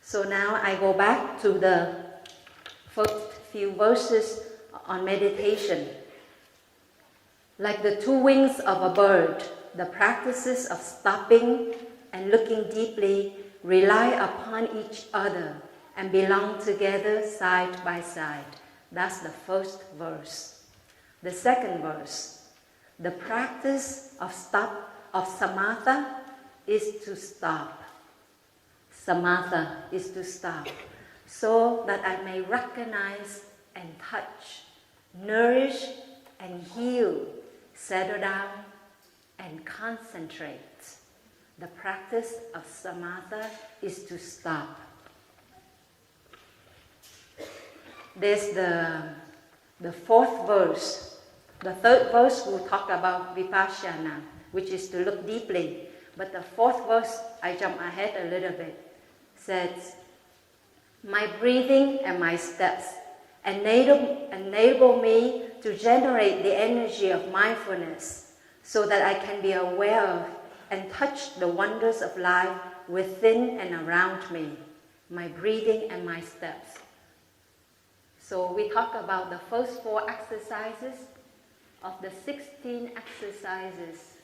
So now I go back to the first few verses on meditation. Like the two wings of a bird, the practices of stopping and looking deeply rely upon each other and belong together side by side. That's the first verse. The second verse, the practice of samatha is to stop. Samatha is to stop, so that I may recognize and touch, nourish and heal, settle down and concentrate. The practice of samatha is to stop. There's the fourth verse. The third verse will talk about vipassana, which is to look deeply. But the fourth verse, I jump ahead a little bit, says, my breathing and my steps enable me to generate the energy of mindfulness so that I can be aware of and touch the wonders of life within and around me, my breathing and my steps. So we talk about the first 4 exercises of the 16 exercises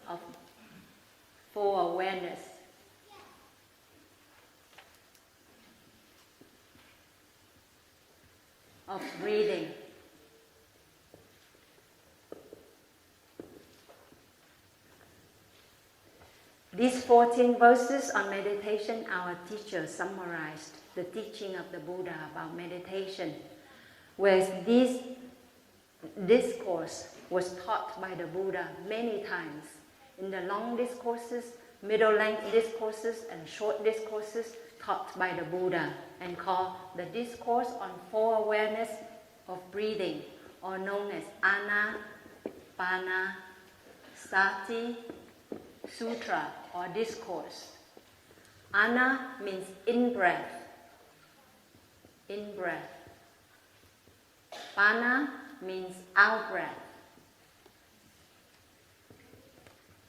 of full awareness. Of breathing. These 14 verses on meditation, our teacher summarized the teaching of the Buddha about meditation, whereas this discourse was taught by the Buddha many times in the long discourses, middle-length discourses, and short discourses taught by the Buddha and called the Discourse on Full Awareness of Breathing, or known as Anapanasati Sutra or Discourse. Ana means in-breath. In-breath. Pana means out-breath.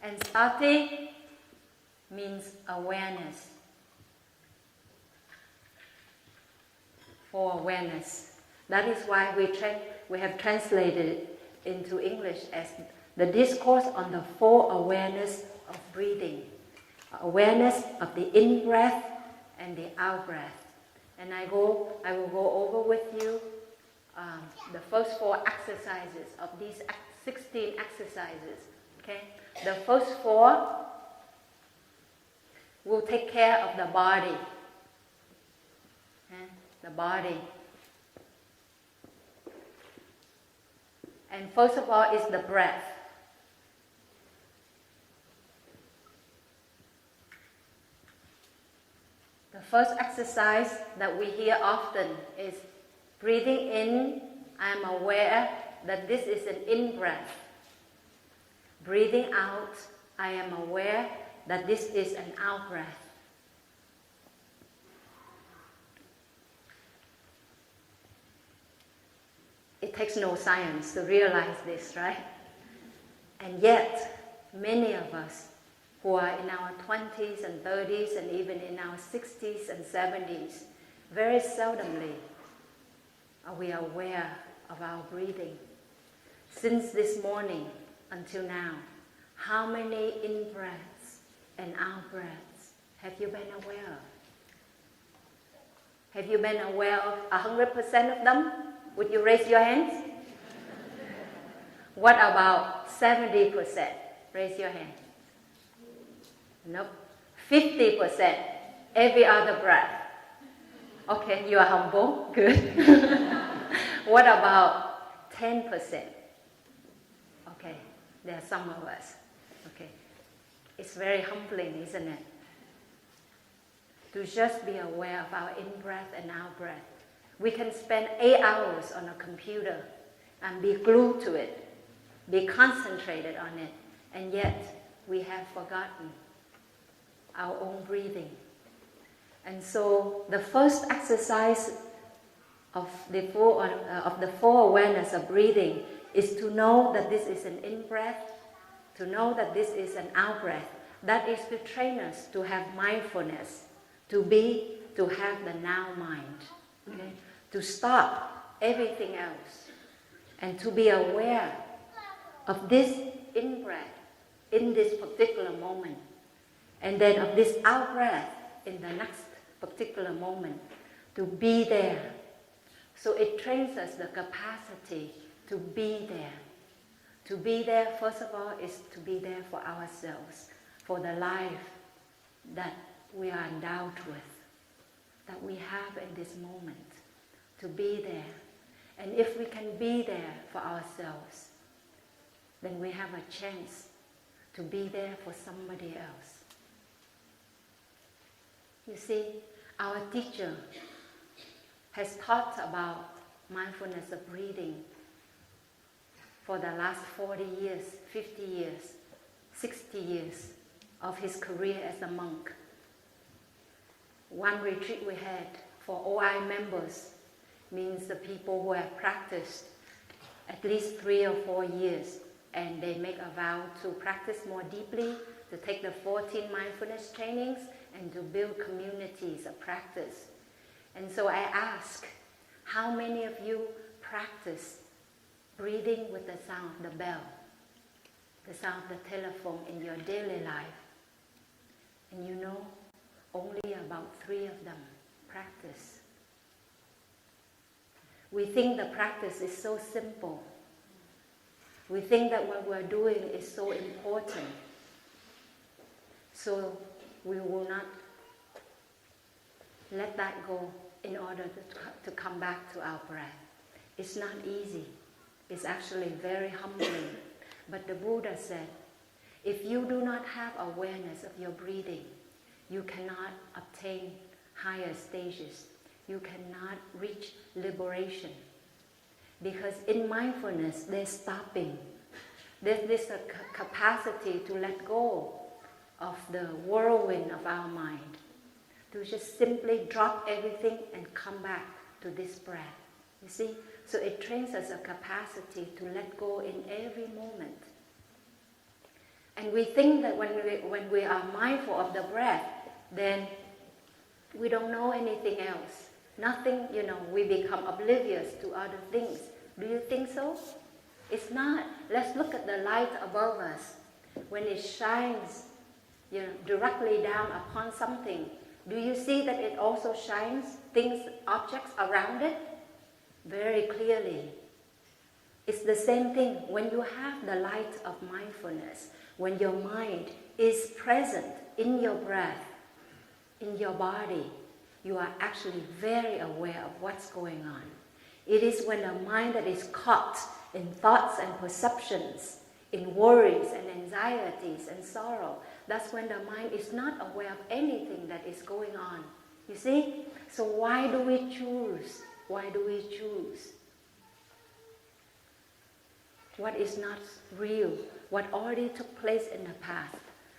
And sati means awareness. For awareness. That is why we have translated it into English as the Discourse on the Full Awareness of Breathing. Awareness of the in-breath and the out-breath. And I will go over with you the first 4 exercises of these 16 exercises. Okay? The first 4 will take care of the body. Okay? The body. And first of all is the breath. The first exercise that we hear often is breathing in, I am aware that this is an in-breath. Breathing out, I am aware that this is an out-breath. It takes no science to realize this, right? And yet, many of us who are in our 20s and 30s and even in our 60s and 70s, very seldomly are we aware of our breathing. Since this morning until now, how many in-breaths and out-breaths have you been aware of? Have you been aware of 100% of them? Would you raise your hands? What about 70%? Raise your hand. Nope. 50%. Every other breath. Okay, you are humble. Good. What about 10%? Okay, there are some of us. Okay. It's very humbling, isn't it? To just be aware of our in-breath and out-breath. We can spend 8 hours on a computer and be glued to it, be concentrated on it, and yet we have forgotten our own breathing. And so the first exercise of the full awareness of breathing is to know that this is an in-breath, to know that this is an out-breath. That is to train us to have mindfulness, to have the now mind, okay? To stop everything else, and to be aware of this in-breath in this particular moment, and then of this out-breath in the next particular moment, to be there. So it trains us the capacity to be there. To be there, first of all, is to be there for ourselves, for the life that we are endowed with, that we have in this moment, to be there. And if we can be there for ourselves, then we have a chance to be there for somebody else. You see, our teacher has taught about mindfulness of breathing for the last 40 years, 50 years, 60 years of his career as a monk. One retreat we had for OI members, means the people who have practiced at least 3 or 4 years, and they make a vow to practice more deeply, to take the 14 mindfulness trainings, and to build communities of practice. And so I ask, how many of you practice breathing with the sound of the bell, the sound of the telephone in your daily life? And you know, only about 3 of them practice. We think the practice is so simple. We think that what we're doing is so important. So we will not let that go in order to come back to our breath. It's not easy. It's actually very humbling. But the Buddha said, if you do not have awareness of your breathing, you cannot obtain higher stages. You cannot reach liberation. Because in mindfulness, there's stopping. There's this capacity to let go of the whirlwind of our mind, to just simply drop everything and come back to this breath. You see? So it trains us a capacity to let go in every moment. And we think that when we are mindful of the breath, then we don't know anything else. Nothing, we become oblivious to other things. Do you think so? It's not. Let's look at the light above us. When it shines, directly down upon something, do you see that it also shines things, objects around it? Very clearly. It's the same thing when you have the light of mindfulness, when your mind is present in your breath, in your body, you are actually very aware of what's going on. It is when a mind that is caught in thoughts and perceptions, in worries and anxieties and sorrow, that's when the mind is not aware of anything that is going on. You see? So why do we choose? Why do we choose what is not real, what already took place in the past,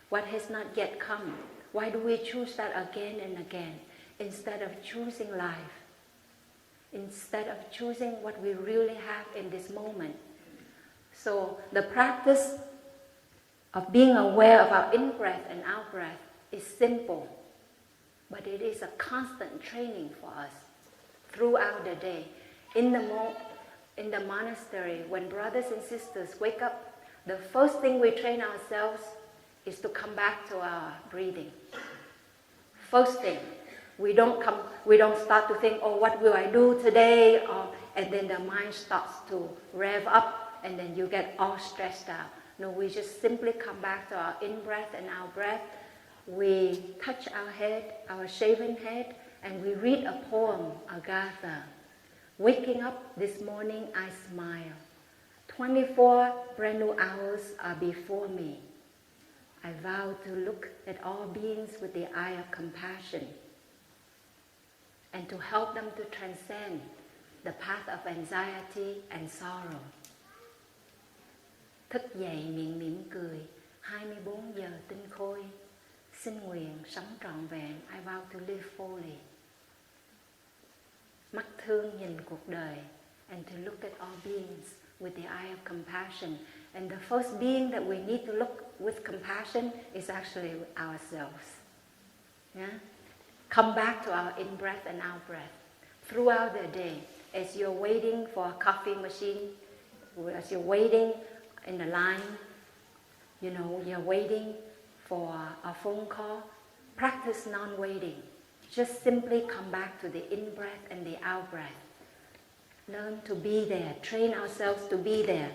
what has not yet come? Why do we choose that again and again, instead of choosing life, instead of choosing what we really have in this moment? So the practice of being aware of our in-breath and out-breath is simple, but it is a constant training for us throughout the day. In the monastery, when brothers and sisters wake up, the first thing we train ourselves is to come back to our breathing. First thing, we don't start to think, oh, what will I do today? And then the mind starts to rev up, and then you get all stressed out. No, we just simply come back to our in-breath and out-breath. We touch our head, our shaven head, and we read a poem, a gatha. Waking up this morning, I smile. 24 brand new hours are before me. I vow to look at all beings with the eye of compassion and to help them to transcend the path of anxiety and sorrow. Thức dậy miệng mỉm cười, 24 giờ tinh khôi. Xin nguyện sống trọn vẹn, I vow to live fully. Mắt thương nhìn cuộc đời, and to look at all beings with the eye of compassion, And the first being that we need to look with compassion is actually ourselves. Yeah? Come back to our in-breath and out-breath throughout the day. As you're waiting for a coffee machine, as you're waiting in the line, you're waiting for a phone call, practice non-waiting. Just simply come back to the in-breath and the out-breath. Learn to be there, train ourselves to be there.